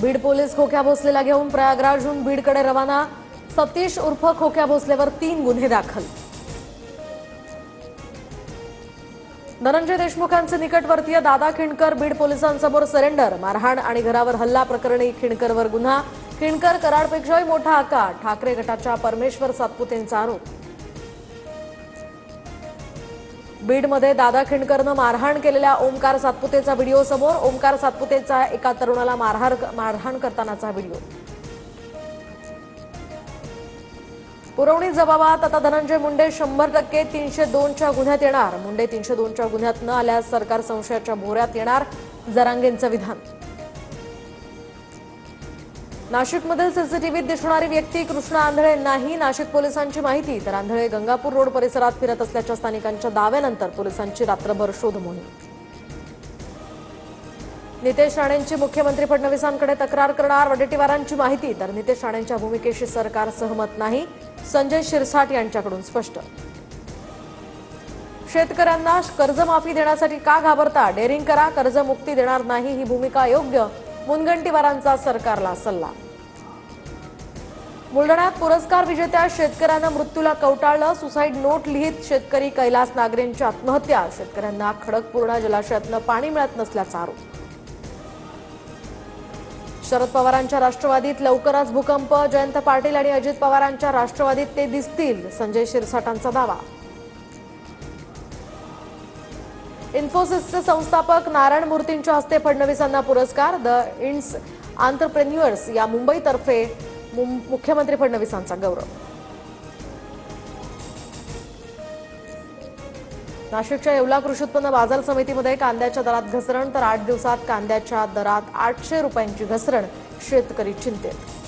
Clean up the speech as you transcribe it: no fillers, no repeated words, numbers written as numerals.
Beed police खोक्या भोसलेला घेऊन प्रयागराजहून बीडकडे रवाना। सतीश उर्फ खोक्या भोसलेवर 3 गुन्हे दाखल। धनंजय देशमुखांचे निकटवर्तीय दादा खिंडकर बीड पोलिसांसमोर सरेंडर। मारहाण आणि घरावर हल्ला प्रकरणी खिंडकरवर गुन्हा। खिंडकर कराडपेक्षाही मोठा आकार। ठाकरे गटाच्या परमेश्वर सातपुतेंचा आरोप। बीडमध्ये दादा खिंडकरनं मारहाण केलेल्या ओमकार सातपुतेचा व्हिडिओ समोर। ओमकार सातपुतेचा एका तरुणाला मारहाण करतानाचा व्हिडिओ। पुरवणी जबाबात आता धनंजय मुंडे 100% 302च्या गुन्ह्यात येणार। मुंडे 302च्या गुन्ह्यात न आल्यास सरकार संशयाच्या भोवऱ्यात येणार, जरांगेंचं विधान। नाशिकमधील सीसीटीव्हीत दिसणारी व्यक्ती कृष्णा आंधळे नाही, नाशिक पोलिसांची माहिती। तर आंधळे गंगापूर रोड परिसरात फिरत असल्याच्या स्थानिकांच्या दाव्यानंतर पोलिसांची रात्रभर शोध मोहीम। नितेश राणेंची मुख्यमंत्री फडणवीसांकडे तक्रार करणार, वडेट्टीवारांची माहिती। तर नितेश राणेंच्या भूमिकेशी सरकार सहमत नाही, संजय शिरसाट यांच्याकडून स्पष्ट। शेतकऱ्यांना कर्जमाफी देण्यासाठी का घाबरता? डेअरिंग करा, कर्जमुक्ती देणार नाही ही भूमिका योग्य, मुनगंटीवारांचा सरकारला सल्ला। बुलढाण्यात पुरस्कार विजेत्या शेतकऱ्यांना मृत्यूला कवटाळलं। सुसाईड नोट लिहित शेतकरी कैलास नागरेंची आत्महत्या। शेतकऱ्यांना खडकपूर्णा जलाशयातनं पाणी मिळत नसल्याचा आरोप। शरद पवारांच्या राष्ट्रवादीत लवकरच भूकंप। जयंत पाटील आणि अजित पवारांच्या राष्ट्रवादीत ते दिसतील, संजय शिरसाटांचा दावा। इन्फोसिसचे संस्थापक नारायण मूर्तींच्या हस्ते फडणवीसांना पुरस्कार। द इंड्स एंटरप्रेन्युअर्स या मुंबईतर्फे मुख्यमंत्री फडणवीसांचा गौरव। नाशिकच्या येवला कृषी उत्पन्न बाजार समितीमध्ये कांद्याच्या दरात घसरण। तर 8 दिवसात कांद्याच्या दरात 800 रुपयांची घसरण, शेतकरी चिंतेत।